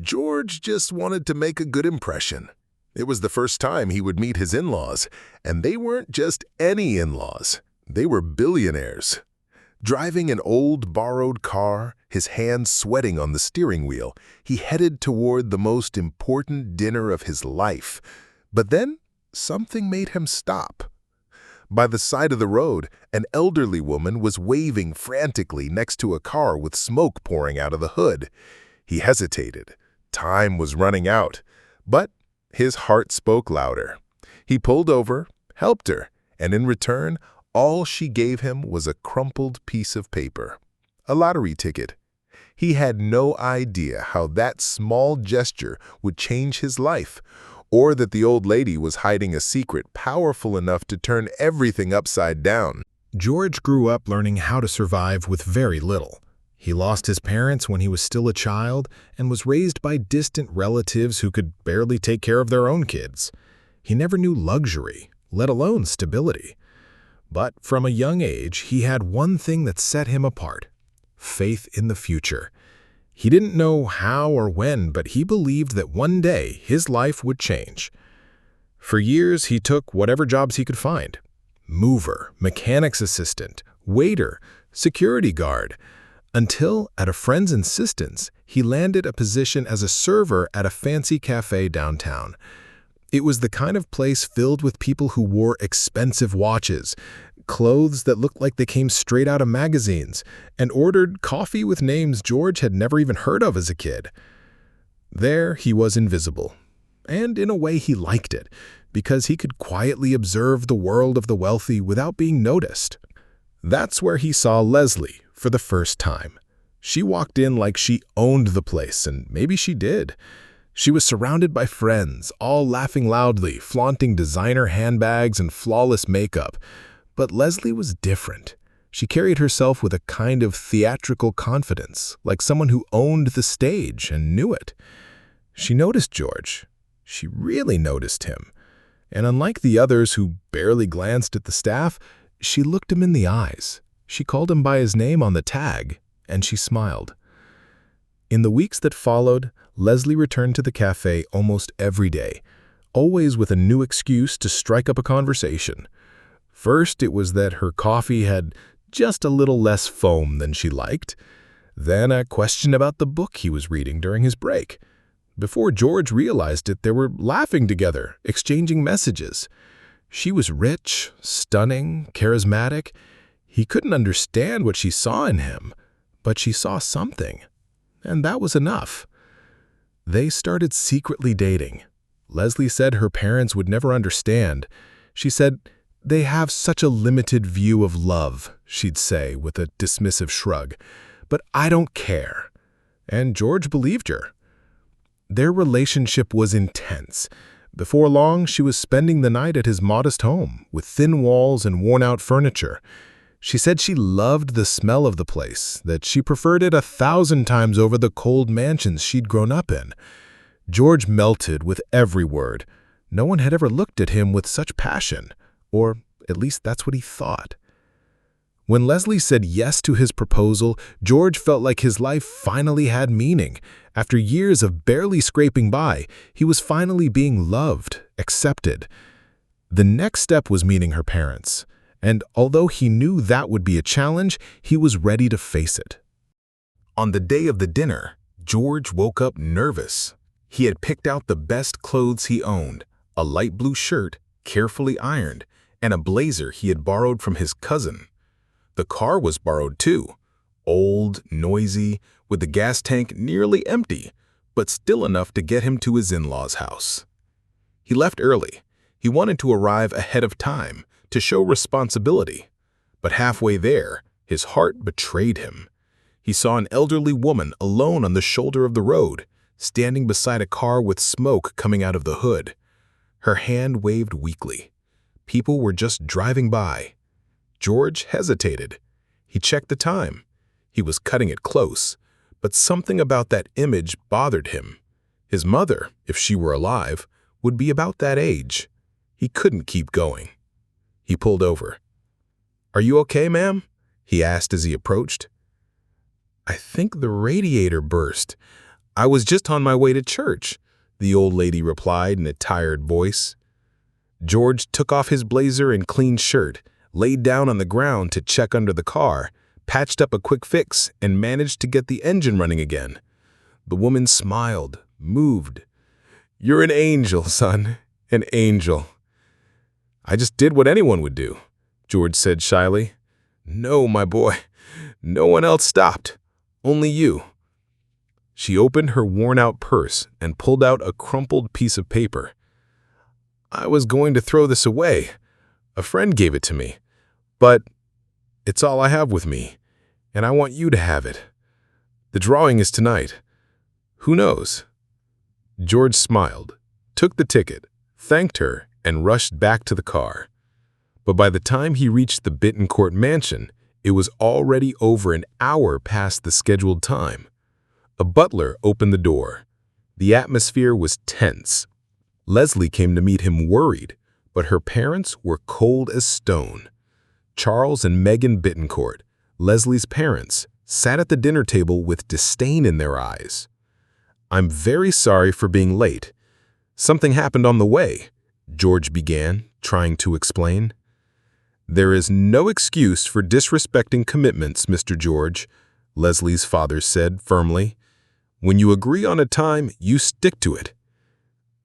George just wanted to make a good impression. It was the first time he would meet his in-laws, and they weren't just any in-laws. They were billionaires. Driving an old borrowed car, his hands sweating on the steering wheel, he headed toward the most important dinner of his life. But then something made him stop. By the side of the road, an elderly woman was waving frantically next to a car with smoke pouring out of the hood. He hesitated. Time was running out. But his heart spoke louder. He pulled over, helped her, and in return, all she gave him was a crumpled piece of paper, a lottery ticket. He had no idea how that small gesture would change his life, or that the old lady was hiding a secret powerful enough to turn everything upside down. George grew up learning how to survive with very little. He lost his parents when he was still a child and was raised by distant relatives who could barely take care of their own kids. He never knew luxury, let alone stability. But from a young age, he had one thing that set him apart: faith in the future. He didn't know how or when, but he believed that one day his life would change. For years, he took whatever jobs he could find: mover, mechanic's assistant, waiter, security guard, until, at a friend's insistence, he landed a position as a server at a fancy cafe downtown. It was the kind of place filled with people who wore expensive watches, clothes that looked like they came straight out of magazines, and ordered coffee with names George had never even heard of as a kid. There he was invisible, and in a way he liked it, because he could quietly observe the world of the wealthy without being noticed. That's where he saw Leslie for the first time. She walked in like she owned the place, and maybe she did. She was surrounded by friends, all laughing loudly, flaunting designer handbags and flawless makeup. But Leslie was different. She carried herself with a kind of theatrical confidence, like someone who owned the stage and knew it. She noticed George. She really noticed him. And unlike the others who barely glanced at the staff, she looked him in the eyes. She called him by his name on the tag, and she smiled. In the weeks that followed, Leslie returned to the cafe almost every day, always with a new excuse to strike up a conversation. First, it was that her coffee had just a little less foam than she liked. Then a question about the book he was reading during his break. Before George realized it, they were laughing together, exchanging messages. She was rich, stunning, charismatic. He couldn't understand what she saw in him, but she saw something, and that was enough. They started secretly dating. Leslie said her parents would never understand. She said, "They have such a limited view of love," she'd say with a dismissive shrug. "But I don't care." And George believed her. Their relationship was intense. Before long, she was spending the night at his modest home, with thin walls and worn-out furniture. She said she loved the smell of the place, that she preferred it 1,000 times over the cold mansions she'd grown up in. George melted with every word. No one had ever looked at him with such passion, or at least that's what he thought. When Leslie said yes to his proposal, George felt like his life finally had meaning. After years of barely scraping by, he was finally being loved, accepted. The next step was meeting her parents, and although he knew that would be a challenge, he was ready to face it. On the day of the dinner, George woke up nervous. He had picked out the best clothes he owned, a light blue shirt, carefully ironed, and a blazer he had borrowed from his cousin. The car was borrowed too, old, noisy, with the gas tank nearly empty, but still enough to get him to his in-laws' house. He left early. He wanted to arrive ahead of time, to show responsibility. But halfway there, his heart betrayed him. He saw an elderly woman alone on the shoulder of the road, standing beside a car with smoke coming out of the hood. Her hand waved weakly. People were just driving by. George hesitated. He checked the time. He was cutting it close, but something about that image bothered him. His mother, if she were alive, would be about that age. He couldn't keep going. He pulled over. "Are you okay, ma'am?" he asked as he approached. "I think the radiator burst. "I was just on my way to church," the old lady replied in a tired voice. George took off his blazer and clean shirt, laid down on the ground to check under the car, patched up a quick fix, and managed to get the engine running again. The woman smiled, moved. "You're an angel, son, an angel." "I just did what anyone would do," George said shyly. "No, my boy, no one else stopped, only you." She opened her worn-out purse and pulled out a crumpled piece of paper. "I was going to throw this away. A friend gave it to me. But it's all I have with me, and I want you to have it. The drawing is tonight. Who knows?" George smiled, took the ticket, thanked her, and rushed back to the car. But by the time he reached the Bittencourt mansion, it was already over an hour past the scheduled time. A butler opened the door. The atmosphere was tense. Leslie came to meet him worried, but her parents were cold as stone. Charles and Megan Bittencourt, Leslie's parents, sat at the dinner table with disdain in their eyes. "I'm very sorry for being late. Something happened on the way," George began, trying to explain. "There is no excuse for disrespecting commitments, Mr. George," Leslie's father said firmly. "When you agree on a time, you stick to it."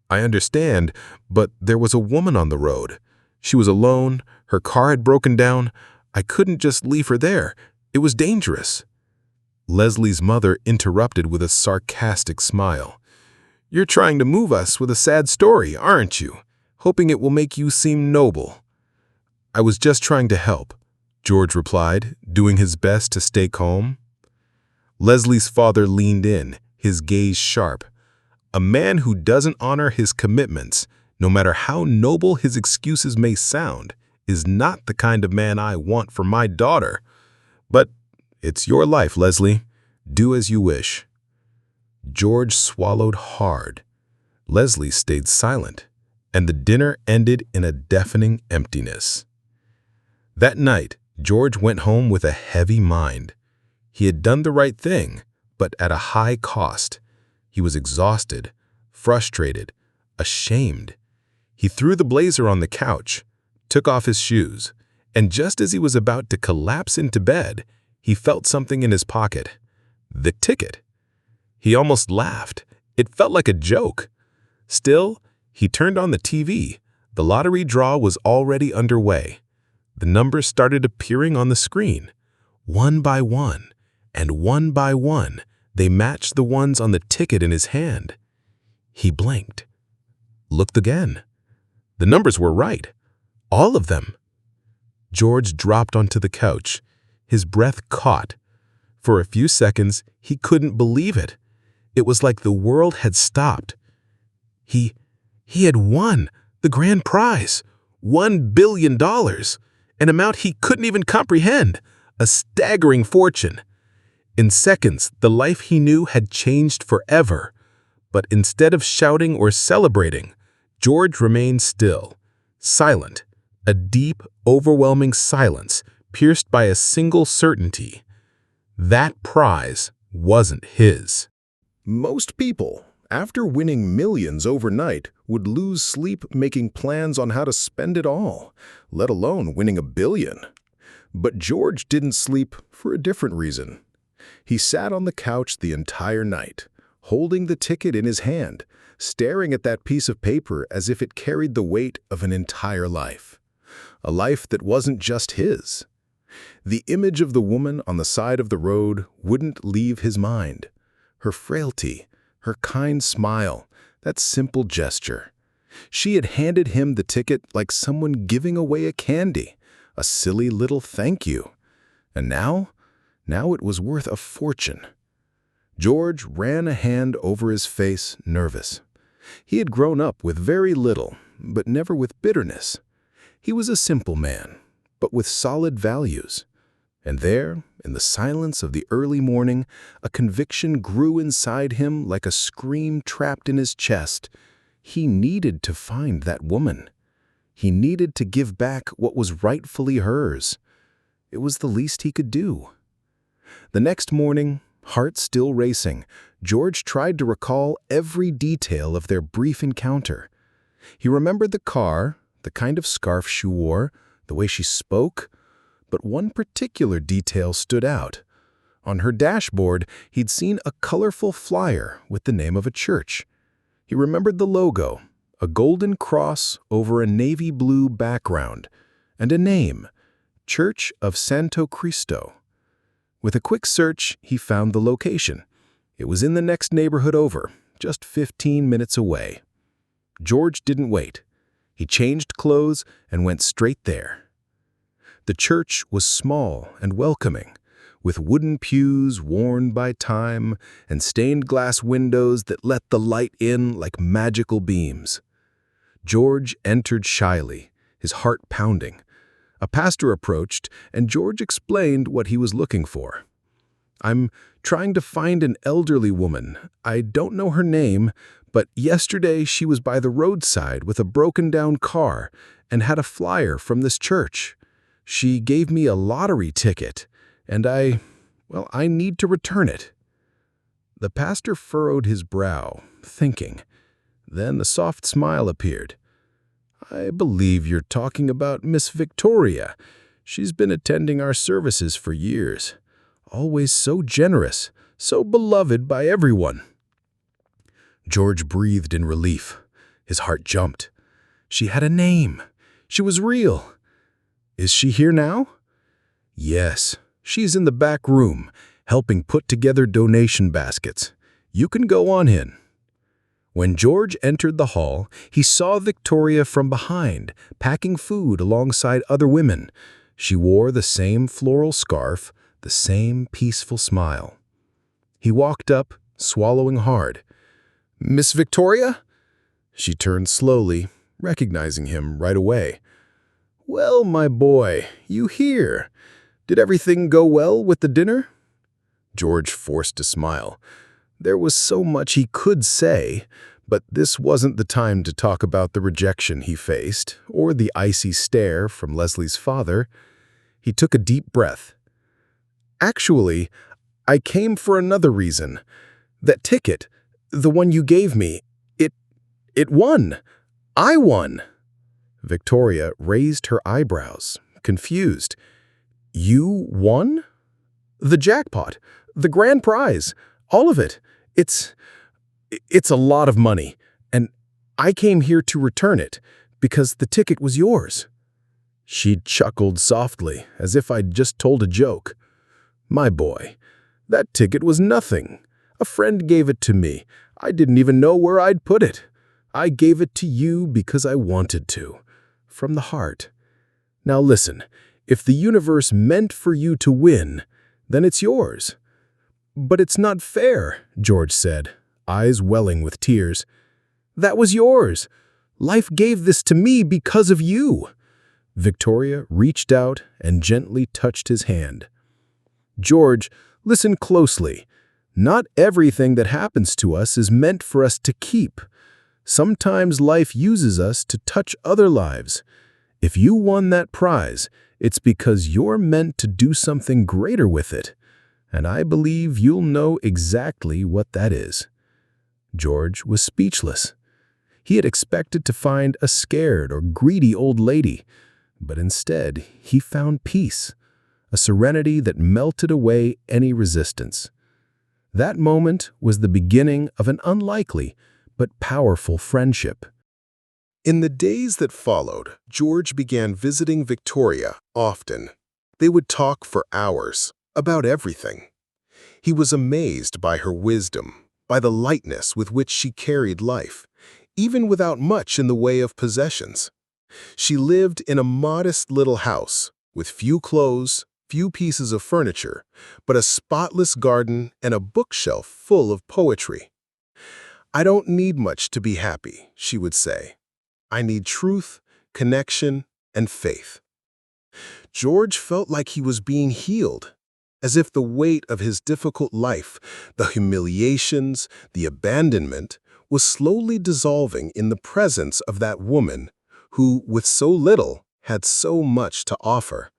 "I understand, but there was a woman on the road. She was alone, her car had broken down. I couldn't just leave her there. It was dangerous." Leslie's mother interrupted with a sarcastic smile. "You're trying to move us with a sad story, aren't you? Hoping it will make you seem noble." "I was just trying to help," George replied, doing his best to stay calm. Leslie's father leaned in, his gaze sharp. "A man who doesn't honor his commitments, no matter how noble his excuses may sound, is not the kind of man I want for my daughter. But it's your life, Leslie. Do as you wish." George swallowed hard. Leslie stayed silent, and the dinner ended in a deafening emptiness. That night, George went home with a heavy mind. He had done the right thing, but at a high cost. He was exhausted, frustrated, ashamed. He threw the blazer on the couch, took off his shoes, and just as he was about to collapse into bed, he felt something in his pocket. The ticket. He almost laughed. It felt like a joke. Still, he turned on the TV. The lottery draw was already underway. The numbers started appearing on the screen. One by one, and one by one, they matched the ones on the ticket in his hand. He blinked. Looked again. The numbers were right. All of them. George dropped onto the couch. His breath caught. For a few seconds, he couldn't believe it. It was like the world had stopped. He had won the grand prize, $1 billion, an amount he couldn't even comprehend, a staggering fortune. In seconds, the life he knew had changed forever. But instead of shouting or celebrating, George remained still, silent, a deep, overwhelming silence pierced by a single certainty. That prize wasn't his. Most people, after winning millions overnight, would lose sleep making plans on how to spend it all, let alone winning $1 billion. But George didn't sleep for a different reason. He sat on the couch the entire night, holding the ticket in his hand, staring at that piece of paper as if it carried the weight of an entire life. A life that wasn't just his. The image of the woman on the side of the road wouldn't leave his mind. Her frailty, her kind smile, that simple gesture. She had handed him the ticket like someone giving away a candy, a silly little thank you. And now it was worth a fortune. George ran a hand over his face, nervous. He had grown up with very little, but never with bitterness. He was a simple man, but with solid values. And there, in the silence of the early morning, a conviction grew inside him like a scream trapped in his chest. He needed to find that woman. He needed to give back what was rightfully hers. It was the least he could do. The next morning, Heart still racing, George tried to recall every detail of their brief encounter. He remembered the car, the kind of scarf she wore, the way she spoke, but one particular detail stood out. On her dashboard, he'd seen a colorful flyer with the name of a church. He remembered the logo, a golden cross over a navy blue background, and a name, Church of Santo Cristo. With a quick search, he found the location. It was in the next neighborhood over, just 15 minutes away. George didn't wait. He changed clothes and went straight there. The church was small and welcoming, with wooden pews worn by time and stained glass windows that let the light in like magical beams. George entered shyly, his heart pounding. A pastor approached, and George explained what he was looking for. "I'm trying to find an elderly woman. I don't know her name, but yesterday she was by the roadside with a broken-down car and had a flyer from this church. She gave me a lottery ticket, and I need to return it." The pastor furrowed his brow, thinking. Then a soft smile appeared. "I believe you're talking about Miss Victoria. She's been attending our services for years. Always so generous, so beloved by everyone." George breathed in relief. His heart jumped. She had a name. She was real. "Is she here now?" "Yes, she's in the back room, helping put together donation baskets. You can go on in." When George entered the hall, he saw Victoria from behind, packing food alongside other women. She wore the same floral scarf, the same peaceful smile. He walked up, swallowing hard. "Miss Victoria?" She turned slowly, recognizing him right away. "Well, my boy, you here? Did everything go well with the dinner?" George forced a smile. There was so much he could say, but this wasn't the time to talk about the rejection he faced or the icy stare from Leslie's father. He took a deep breath. "Actually, I came for another reason. That ticket, the one you gave me, it won. I won." Victoria raised her eyebrows, confused. "You won?" "The jackpot, the grand prize, all of it. It's a lot of money, and I came here to return it because the ticket was yours." She chuckled softly, as if I'd just told a joke. "My boy, that ticket was nothing. A friend gave it to me. I didn't even know where I'd put it. I gave it to you because I wanted to, from the heart. Now listen, if the universe meant for you to win, then it's yours." "But it's not fair," George said, eyes welling with tears. "That was yours. Life gave this to me because of you." Victoria reached out and gently touched his hand. "George, listen closely. Not everything that happens to us is meant for us to keep. Sometimes life uses us to touch other lives. If you won that prize, it's because you're meant to do something greater with it. And I believe you'll know exactly what that is." George was speechless. He had expected to find a scared or greedy old lady, but instead he found peace, a serenity that melted away any resistance. That moment was the beginning of an unlikely but powerful friendship. In the days that followed, George began visiting Victoria often. They would talk for hours about everything. He was amazed by her wisdom, by the lightness with which she carried life, even without much in the way of possessions. She lived in a modest little house, with few clothes, few pieces of furniture, but a spotless garden and a bookshelf full of poetry. "I don't need much to be happy," she would say. "I need truth, connection, and faith." George felt like he was being healed, as if the weight of his difficult life, the humiliations, the abandonment, was slowly dissolving in the presence of that woman who, with so little, had so much to offer.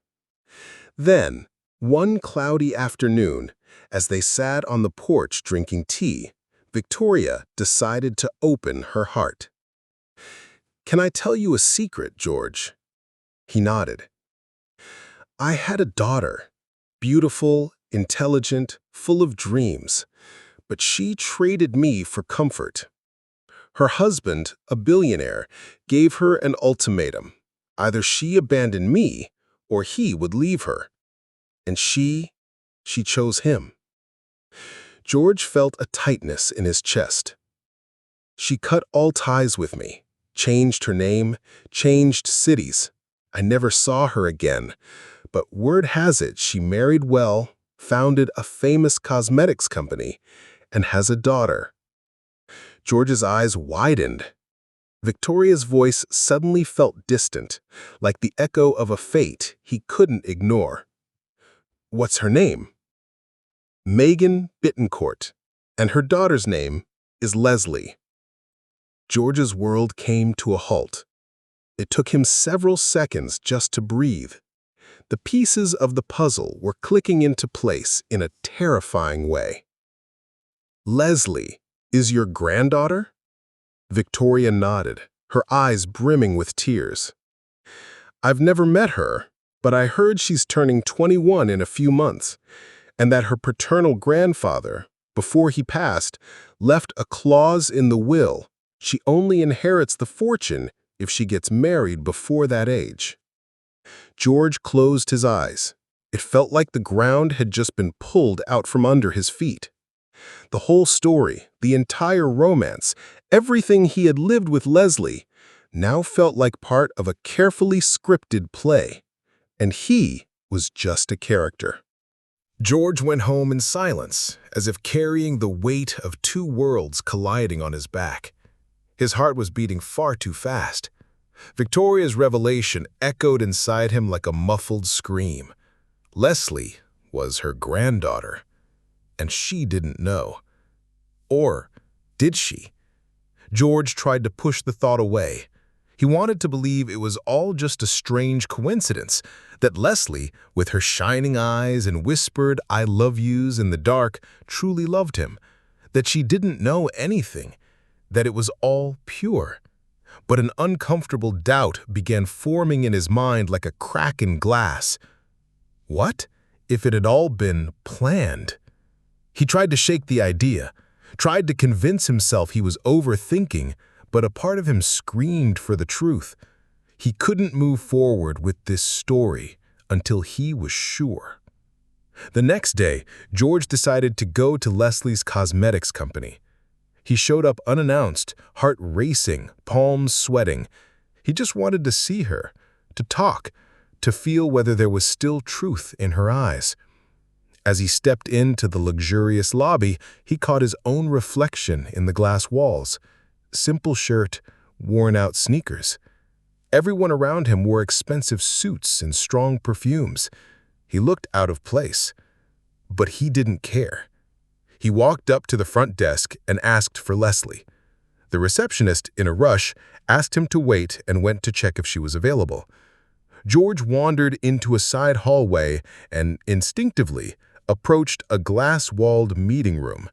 Then, one cloudy afternoon, As they sat on the porch drinking tea, Victoria decided to open her heart. "Can I tell you a secret, George?" He nodded. "I had a daughter, beautiful, intelligent, full of dreams, but she traded me for comfort. Her husband, a billionaire, gave her an ultimatum. Either she abandoned me or he would leave her. And she chose him." George felt a tightness in his chest. "She cut all ties with me, changed her name, changed cities. I never saw her again, but word has it she married well, founded a famous cosmetics company, and has a daughter." George's eyes widened. Victoria's voice suddenly felt distant, like the echo of a fate he couldn't ignore. "What's her name?" "Megan Bittencourt, and her daughter's name is Leslie." George's world came to a halt. It took him several seconds just to breathe. The pieces of the puzzle were clicking into place in a terrifying way. "Leslie is your granddaughter?" Victoria nodded, her eyes brimming with tears. "I've never met her, but I heard she's turning 21 in a few months, and that her paternal grandfather, before he passed, left a clause in the will. She only inherits the fortune if she gets married before that age." George closed his eyes. It felt like the ground had just been pulled out from under his feet. The whole story, the entire romance, everything he had lived with Leslie, now felt like part of a carefully scripted play, and he was just a character. George went home in silence, as if carrying the weight of two worlds colliding on his back. His heart was beating far too fast. Victoria's revelation echoed inside him like a muffled scream. Leslie was her granddaughter, and she didn't know. Or did she? George tried to push the thought away. He wanted to believe it was all just a strange coincidence, that Leslie, with her shining eyes and whispered "I love yous" in the dark, truly loved him, that she didn't know anything, that it was all pure. But an uncomfortable doubt began forming in his mind like a crack in glass. What if it had all been planned? He tried to shake the idea, tried to convince himself he was overthinking, but a part of him screamed for the truth. He couldn't move forward with this story until he was sure. The next day, George decided to go to Leslie's cosmetics company. He showed up unannounced, heart racing, palms sweating. He just wanted to see her, to talk, to feel whether there was still truth in her eyes. As he stepped into the luxurious lobby, he caught his own reflection in the glass walls. Simple shirt, worn-out sneakers. Everyone around him wore expensive suits and strong perfumes. He looked out of place, but he didn't care. He walked up to the front desk and asked for Leslie. The receptionist, in a rush, asked him to wait and went to check if she was available. George wandered into a side hallway and, instinctively, approached a glass-walled meeting room.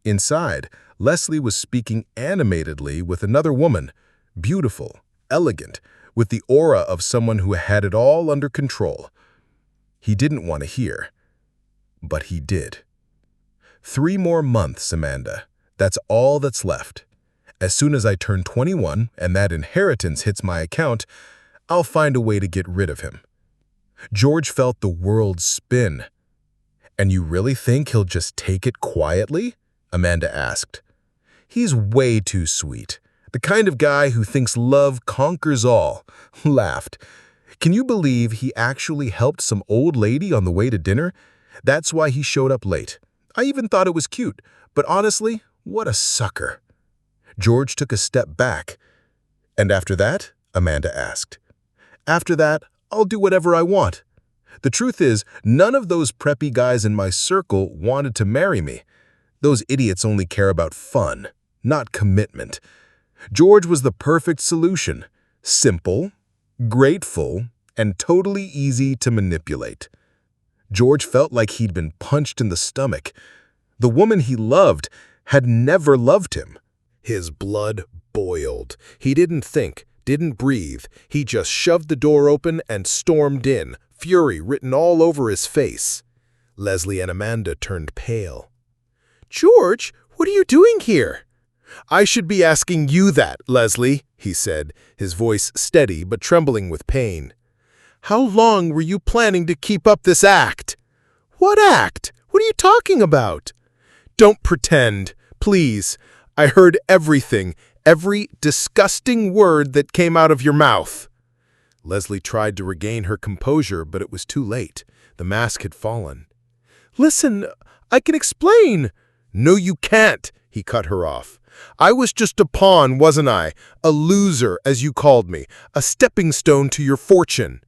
Inside, Leslie was speaking animatedly with another woman, beautiful, elegant, with the aura of someone who had it all under control. He didn't want to hear, but he did. 3 more months, Amanda. That's all that's left. As soon as I turn 21 and that inheritance hits my account, I'll find a way to get rid of him. George felt the world spin. "And you really think he'll just take it quietly?" Amanda asked. "He's way too sweet. The kind of guy who thinks love conquers all," laughed. "Can you believe he actually helped some old lady on the way to dinner? That's why he showed up late. I even thought it was cute, but honestly, what a sucker." George took a step back. "And after that?" Amanda asked. "After that, I'll do whatever I want. The truth is, none of those preppy guys in my circle wanted to marry me. Those idiots only care about fun, not commitment. George was the perfect solution. Simple, grateful, and totally easy to manipulate." George felt like he'd been punched in the stomach. The woman he loved had never loved him. His blood boiled. He didn't think, didn't breathe. He just shoved the door open and stormed in, fury written all over his face. Leslie and Amanda turned pale. "George, what are you doing here?" "I should be asking you that, Leslie," he said, his voice steady but trembling with pain. "How long were you planning to keep up this act?" "What act? What are you talking about?" "Don't pretend, please. I heard everything, every disgusting word that came out of your mouth." Leslie tried to regain her composure, but it was too late. The mask had fallen. "Listen, I can explain." "No, you can't," he cut her off. "I was just a pawn, wasn't I? A loser, as you called me, a stepping stone to your fortune."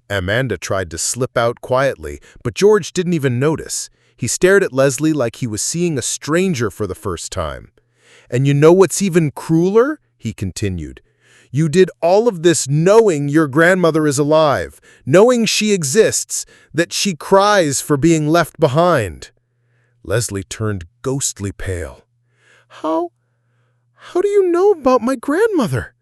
Amanda tried to slip out quietly, but George didn't even notice. He stared at Leslie like he was seeing a stranger for the first time. "And you know what's even crueler?" he continued. "You did all of this knowing your grandmother is alive, knowing she exists, that she cries for being left behind." Leslie turned ghostly pale. How do you know about my grandmother?"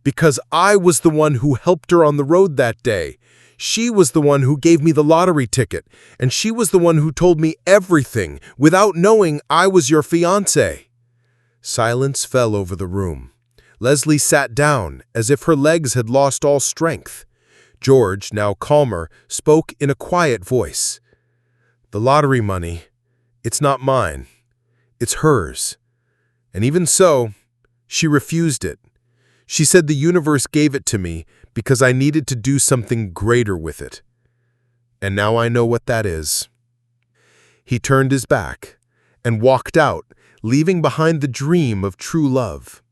"Because I was the one who helped her on the road that day. She was the one who gave me the lottery ticket, and she was the one who told me everything without knowing I was your fiancé." Silence fell over the room. Leslie sat down, as if her legs had lost all strength. George, now calmer, spoke in a quiet voice. "The lottery money, it's not mine. It's hers. And even so, she refused it. She said the universe gave it to me because I needed to do something greater with it. And now I know what that is." He turned his back and walked out, leaving behind the dream of true love.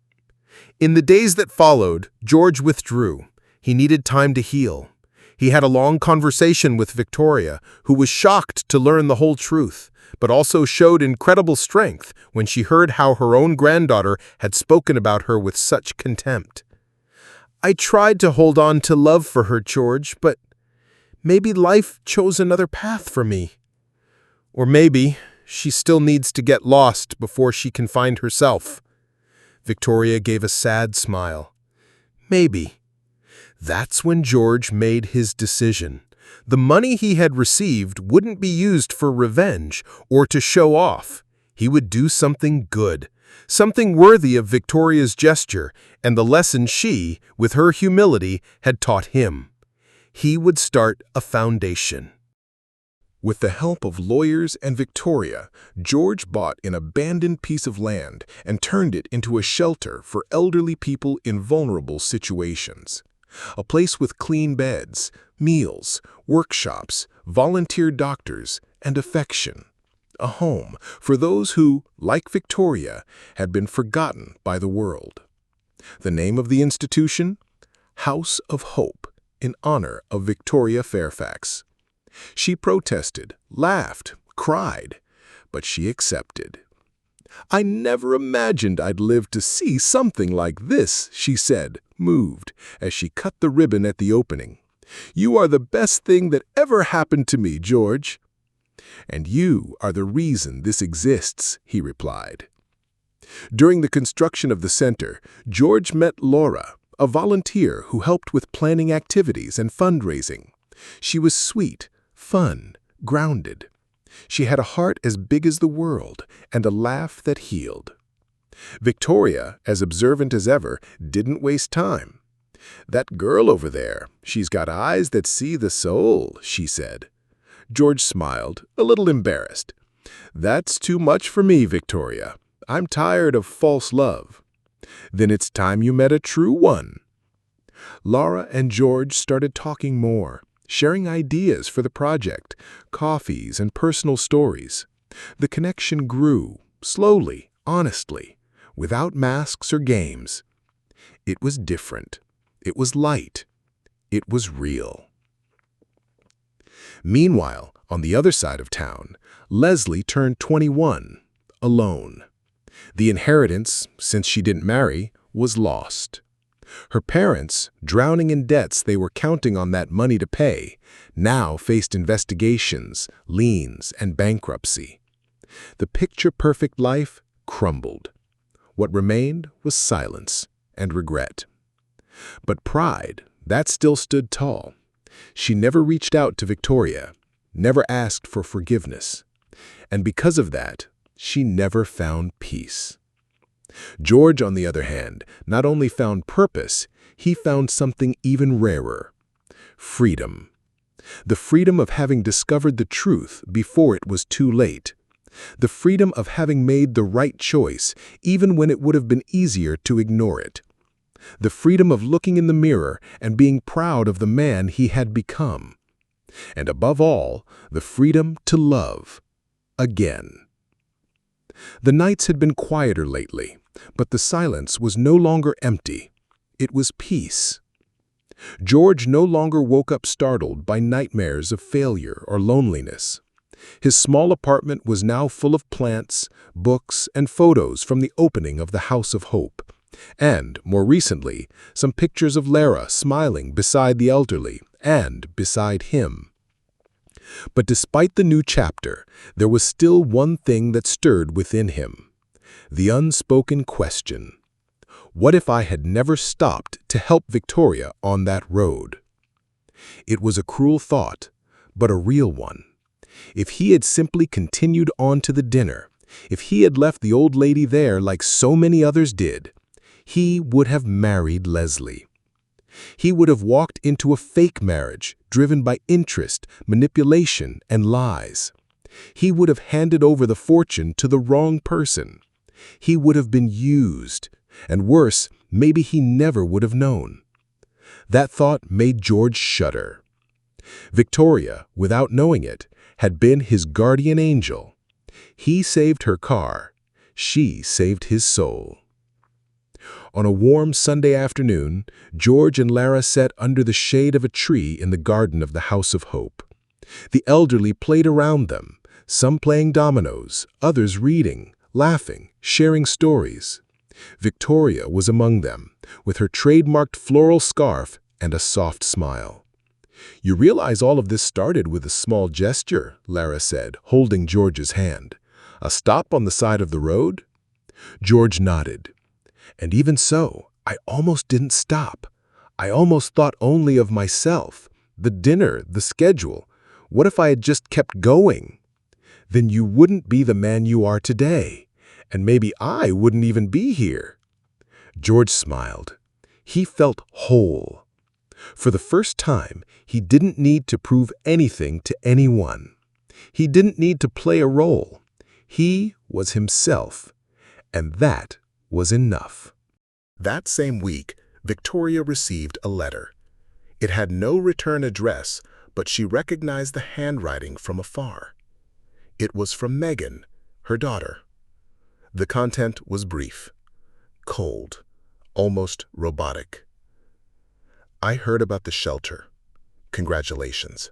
In the days that followed, George withdrew. He needed time to heal. He had a long conversation with Victoria, who was shocked to learn the whole truth, but also showed incredible strength when she heard how her own granddaughter had spoken about her with such contempt. "I tried to hold on to love for her, George, but maybe life chose another path for me. Or maybe she still needs to get lost before she can find herself." Victoria gave a sad smile. "Maybe." That's when George made his decision. The money he had received wouldn't be used for revenge or to show off. He would do something good, something worthy of Victoria's gesture and the lesson she, with her humility, had taught him. He would start a foundation. With the help of lawyers and Victoria, George bought an abandoned piece of land and turned it into a shelter for elderly people in vulnerable situations. A place with clean beds, meals, workshops, volunteer doctors, and affection. A home for those who, like Victoria, had been forgotten by the world. The name of the institution? House of Hope, in honor of Victoria Fairfax. She protested, laughed, cried, but she accepted. "I never imagined I'd live to see something like this," she said, moved, as she cut the ribbon at the opening. "You are the best thing that ever happened to me, George." "And you are the reason this exists," he replied. During the construction of the center, George met Laura, a volunteer who helped with planning activities and fundraising. She was sweet, fun, grounded. She had a heart as big as the world and a laugh that healed. Victoria, as observant as ever, didn't waste time. "That girl over there, she's got eyes that see the soul," she said. George smiled, a little embarrassed. "That's too much for me, Victoria. I'm tired of false love." "Then it's time you met a true one." Laura and George started talking more, sharing ideas for the project, coffees, and personal stories. The connection grew, slowly, honestly, without masks or games. It was different. It was light. It was real. Meanwhile, on the other side of town, Leslie turned 21, alone. The inheritance, since she didn't marry, was lost. Her parents, drowning in debts they were counting on that money to pay, now faced investigations, liens, and bankruptcy. The picture-perfect life crumbled. What remained was silence and regret. But pride, that still stood tall. She never reached out to Victoria, never asked for forgiveness. And because of that, she never found peace. George, on the other hand, not only found purpose, he found something even rarer: freedom. The freedom of having discovered the truth before it was too late. The freedom of having made the right choice, even when it would have been easier to ignore it. The freedom of looking in the mirror and being proud of the man he had become. And above all, the freedom to love again. The nights had been quieter lately, but the silence was no longer empty. It was peace. George no longer woke up startled by nightmares of failure or loneliness. His small apartment was now full of plants, books, and photos from the opening of the House of Hope. And, more recently, some pictures of Lara smiling beside the elderly and beside him. But despite the new chapter, there was still one thing that stirred within him: the unspoken question. What if I had never stopped to help Victoria on that road? It was a cruel thought, but a real one. If he had simply continued on to the dinner, if he had left the old lady there like so many others did, he would have married Leslie. He would have walked into a fake marriage driven by interest, manipulation, and lies. He would have handed over the fortune to the wrong person. He would have been used, and worse, maybe he never would have known. That thought made George shudder. Victoria, without knowing it, had been his guardian angel. He saved her car. She saved his soul. On a warm Sunday afternoon, George and Lara sat under the shade of a tree in the garden of the House of Hope. The elderly played around them, some playing dominoes, others reading, laughing, sharing stories. Victoria was among them, with her trademarked floral scarf and a soft smile. "You realize all of this started with a small gesture," Lara said, holding George's hand. "A stop on the side of the road?" George nodded. "And even so, I almost didn't stop. I almost thought only of myself, the dinner, the schedule. What if I had just kept going? Then you wouldn't be the man you are today, and maybe I wouldn't even be here." George smiled. He felt whole. For the first time, he didn't need to prove anything to anyone. He didn't need to play a role. He was himself, and that was enough. That same week, Victoria received a letter. It had no return address, but she recognized the handwriting from afar. It was from Megan, her daughter. The content was brief, cold, almost robotic. "I heard about the shelter. Congratulations.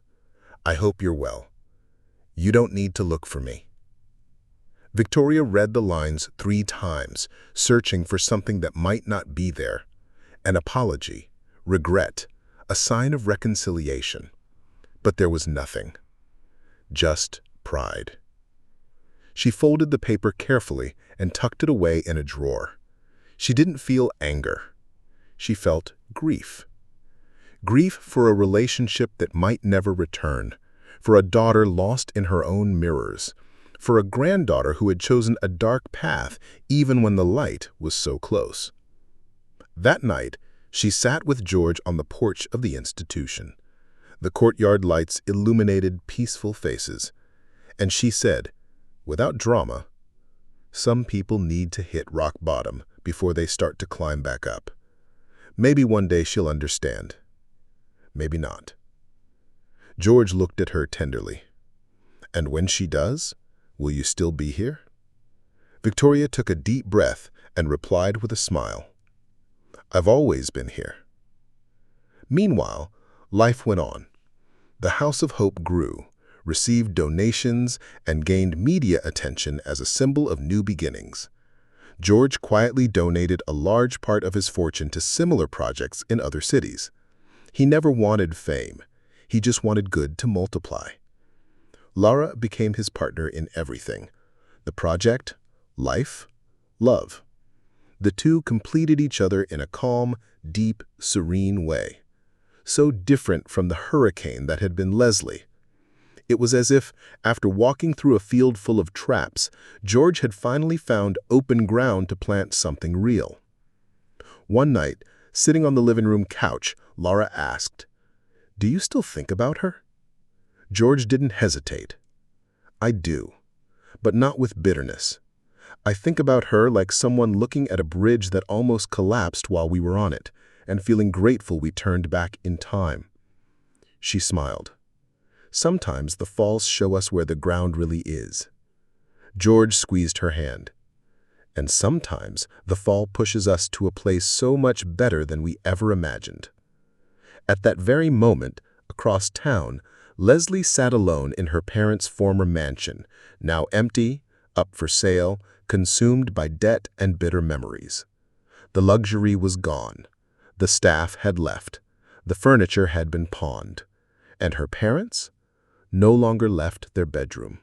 I hope you're well. You don't need to look for me." Victoria read the lines 3 times, searching for something that might not be there. An apology, regret, a sign of reconciliation. But there was nothing. Just pride. She folded the paper carefully and tucked it away in a drawer. She didn't feel anger. She felt grief. Grief for a relationship that might never return, for a daughter lost in her own mirrors, for a granddaughter who had chosen a dark path even when the light was so close. That night, she sat with George on the porch of the institution. The courtyard lights illuminated peaceful faces, and she said, without drama, "Some people need to hit rock bottom before they start to climb back up. Maybe one day she'll understand. Maybe not." George looked at her tenderly. "And when she does, will you still be here?" Victoria took a deep breath and replied with a smile, "I've always been here." Meanwhile, life went on. The House of Hope grew, received donations, and gained media attention as a symbol of new beginnings. George quietly donated a large part of his fortune to similar projects in other cities. He never wanted fame. He just wanted good to multiply. Laura became his partner in everything: the project, life, love. The two completed each other in a calm, deep, serene way. So different from the hurricane that had been Leslie. It was as if, after walking through a field full of traps, George had finally found open ground to plant something real. One night, sitting on the living room couch, Laura asked, "Do you still think about her?" George didn't hesitate. "I do, but not with bitterness. I think about her like someone looking at a bridge that almost collapsed while we were on it, and feeling grateful we turned back in time." She smiled. "Sometimes the falls show us where the ground really is." George squeezed her hand. "And sometimes the fall pushes us to a place so much better than we ever imagined." At that very moment, across town, Leslie sat alone in her parents' former mansion, now empty, up for sale, consumed by debt and bitter memories. The luxury was gone. The staff had left. The furniture had been pawned. And her parents no longer left their bedroom.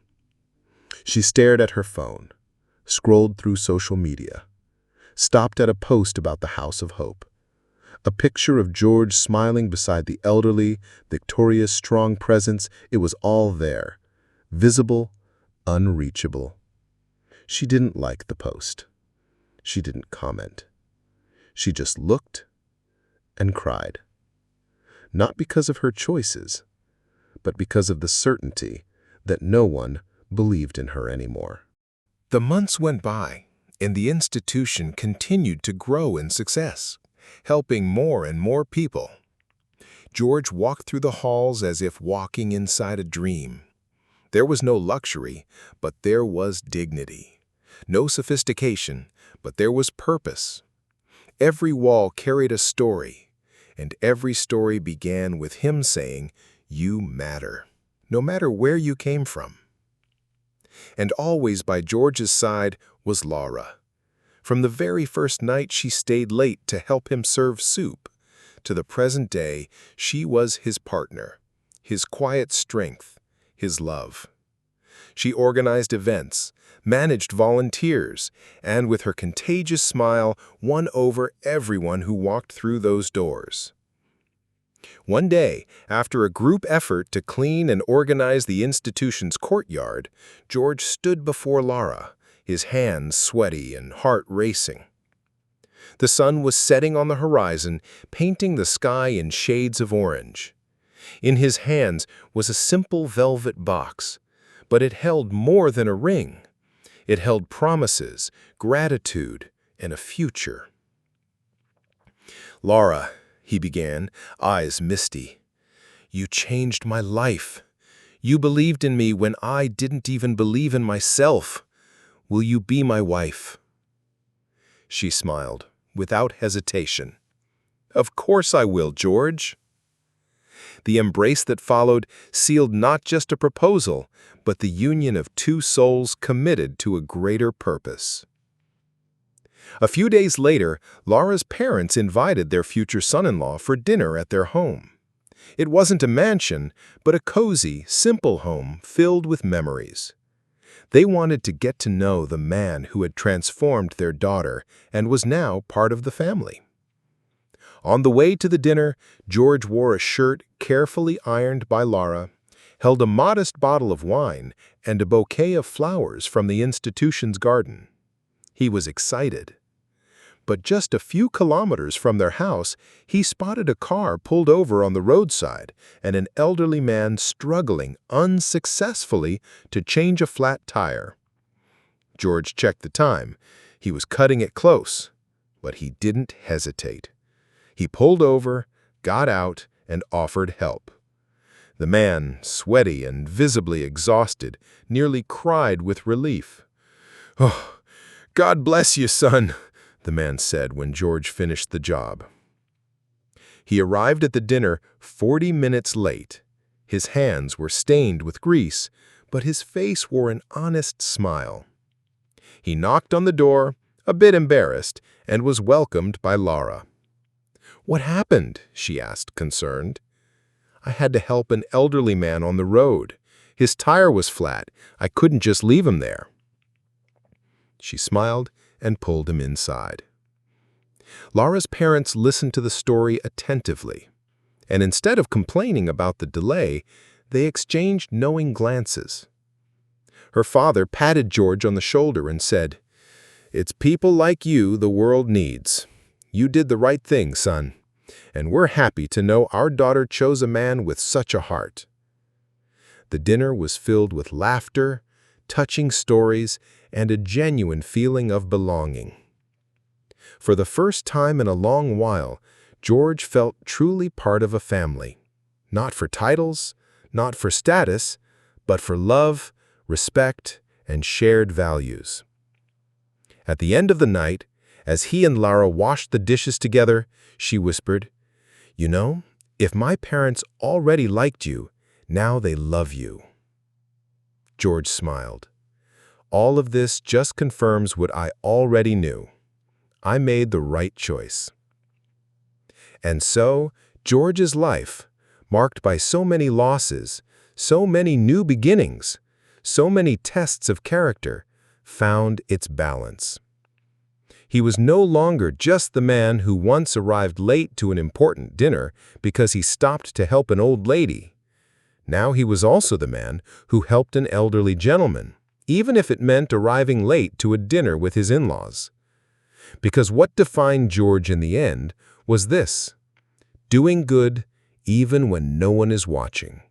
She stared at her phone, scrolled through social media, stopped at a post about the House of Hope. A picture of George smiling beside the elderly, Victoria's strong presence. It was all there, visible, unreachable. She didn't like the post. She didn't comment. She just looked and cried. Not because of her choices, but because of the certainty that no one believed in her anymore. The months went by, and the institution continued to grow in success, helping more and more people. George walked through the halls as if walking inside a dream. There was no luxury, but there was dignity. No sophistication, but there was purpose. Every wall carried a story, and every story began with him saying, "You matter," no matter where you came from. And always by George's side was Laura. From the very first night she stayed late to help him serve soup, to the present day she was his partner, his quiet strength, his love. She organized events, managed volunteers, and with her contagious smile won over everyone who walked through those doors. One day, after a group effort to clean and organize the institution's courtyard, George stood before Laura, his hands sweaty and heart racing. The sun was setting on the horizon, painting the sky in shades of orange. In his hands was a simple velvet box, but it held more than a ring. It held promises, gratitude, and a future. "Laura," he began, eyes misty, "you changed my life. You believed in me when I didn't even believe in myself. Will you be my wife?" She smiled, without hesitation. "Of course I will, George." The embrace that followed sealed not just a proposal, but the union of two souls committed to a greater purpose. A few days later, Laura's parents invited their future son-in-law for dinner at their home. It wasn't a mansion, but a cozy, simple home filled with memories. They wanted to get to know the man who had transformed their daughter and was now part of the family. On the way to the dinner, George wore a shirt carefully ironed by Laura, held a modest bottle of wine, and a bouquet of flowers from the institution's garden. He was excited. But just a few kilometers from their house, he spotted a car pulled over on the roadside and an elderly man struggling unsuccessfully to change a flat tire. George checked the time. He was cutting it close, but he didn't hesitate. He pulled over, got out, and offered help. The man, sweaty and visibly exhausted, nearly cried with relief. "Oh, God bless you, son," the man said when George finished the job. He arrived at the dinner 40 minutes late. His hands were stained with grease, but his face wore an honest smile. He knocked on the door, a bit embarrassed, and was welcomed by Laura. "What happened?" she asked, concerned. "I had to help an elderly man on the road. His tire was flat. I couldn't just leave him there." She smiled and pulled him inside. Laura's parents listened to the story attentively, and instead of complaining about the delay, they exchanged knowing glances. Her father patted George on the shoulder and said, "It's people like you the world needs. You did the right thing, son, and we're happy to know our daughter chose a man with such a heart." The dinner was filled with laughter, touching stories, and a genuine feeling of belonging. For the first time in a long while, George felt truly part of a family, not for titles, not for status, but for love, respect, and shared values. At the end of the night, as he and Lara washed the dishes together, she whispered, "You know, if my parents already liked you, now they love you." George smiled. "All of this just confirms what I already knew. I made the right choice." And so, George's life, marked by so many losses, so many new beginnings, so many tests of character, found its balance. He was no longer just the man who once arrived late to an important dinner because he stopped to help an old lady. Now he was also the man who helped an elderly gentleman, even if it meant arriving late to a dinner with his in-laws. Because what defined George in the end was this: doing good even when no one is watching.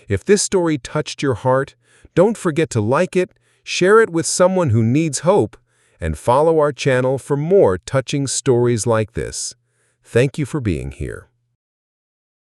If this story touched your heart, don't forget to like it, share it with someone who needs hope, and follow our channel for more touching stories like this. Thank you for being here.